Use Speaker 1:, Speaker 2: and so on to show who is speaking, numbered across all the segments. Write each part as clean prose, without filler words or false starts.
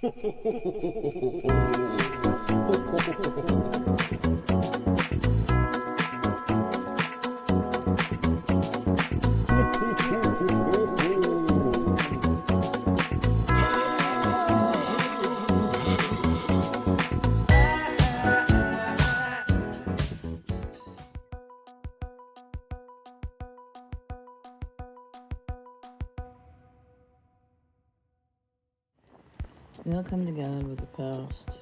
Speaker 1: We all come to God with a past,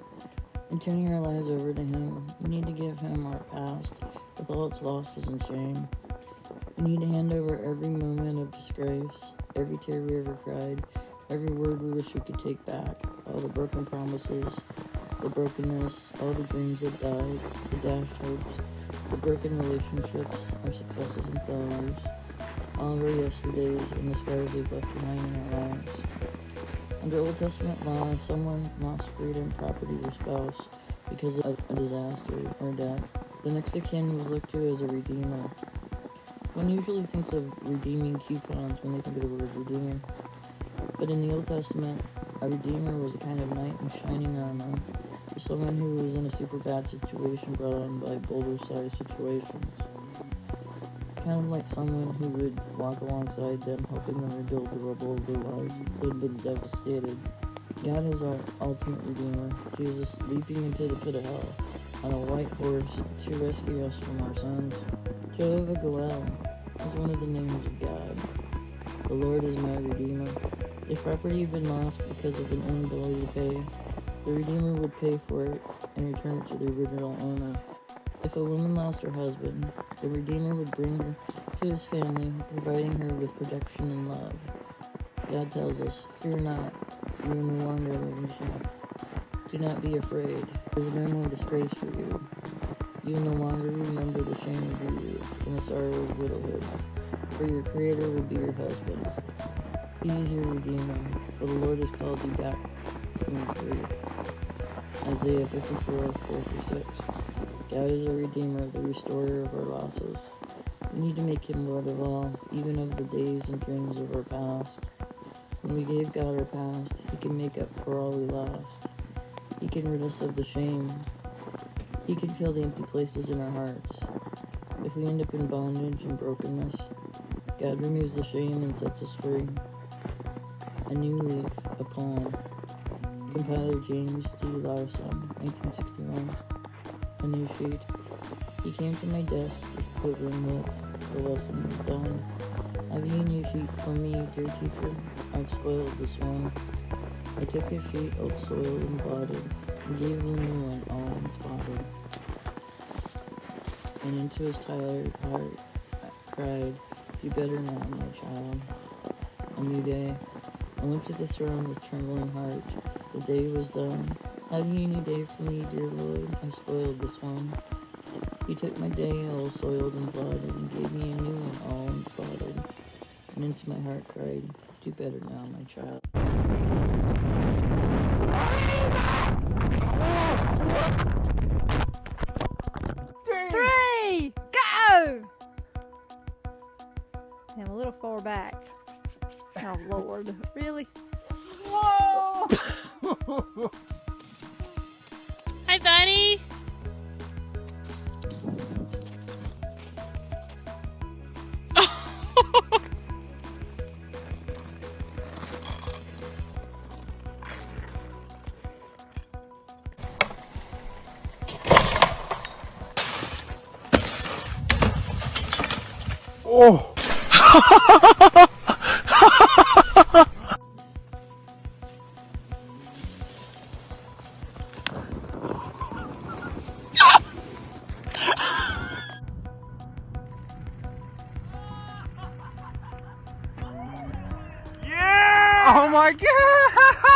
Speaker 1: and turning our lives over to Him, we need to give Him our past with all its losses and shame. We need to hand over every moment of disgrace, every tear we ever cried, every word we wish we could take back, all the broken promises, the brokenness, all the dreams that died, the dashed hopes, the broken relationships, our successes and failures, all of our yesterdays and the scars we've left behind in our lives. Under Old Testament law, if someone lost freedom, property, or spouse because of a disaster or death, the next of kin was looked to as a redeemer. One usually thinks of redeeming coupons when they think of the word redeemer. But in the Old Testament, a redeemer was a kind of knight in shining armor, for someone who was in a super bad situation brought on by boulder-sized situations. Kind of like someone who would walk alongside them, helping them rebuild the rubble of their lives that had been devastated. God is our ultimate redeemer, Jesus leaping into the pit of hell on a white horse to rescue us from our sins. Jehovah Goel is one of the names of God. The Lord is my redeemer. If property had been lost because of an inability to pay, the redeemer would pay for it and return it to the original owner. If a woman lost her husband, the Redeemer would bring her to his family, providing her with protection and love. God tells us, "Fear not, you are no longer living shame. Do not be afraid. There is no more disgrace for you. You will no longer remember the shame of your youth and the sorrow of widowhood, for your Creator will be your husband. He is your Redeemer, for the Lord has called you back from your grief." Isaiah 54, 4-6. God is a redeemer, the restorer of our losses. We need to make Him Lord of all, even of the days and dreams of our past. When we gave God our past, He can make up for all we lost. He can rid us of the shame. He can fill the empty places in our hearts. If we end up in bondage and brokenness, God removes the shame and sets us free. A New Leaf, a poem. Compiler James D. Larson, 1961. A new sheet. He came to my desk with quivering lip. The lesson was done. Have you a new sheet for me, dear teacher? I've spoiled this one. I took his sheet, all soiled and blotted, and gave him a new one, all unspotted. And into his tired heart I cried, "Do better now, my child." A new day. I went to the throne with trembling heart. The day was done. Have you a new day for me, dear Lord? I spoiled this one. He took my day, all soiled and blotted, and gave me a new one, all unspotted. And into my heart cried, "Do better now, my child."
Speaker 2: Three, go! I'm a little far back. Oh, Lord. Really?
Speaker 3: Whoa!
Speaker 4: Hi, buddy.
Speaker 3: Oh! Yeah! Oh my God!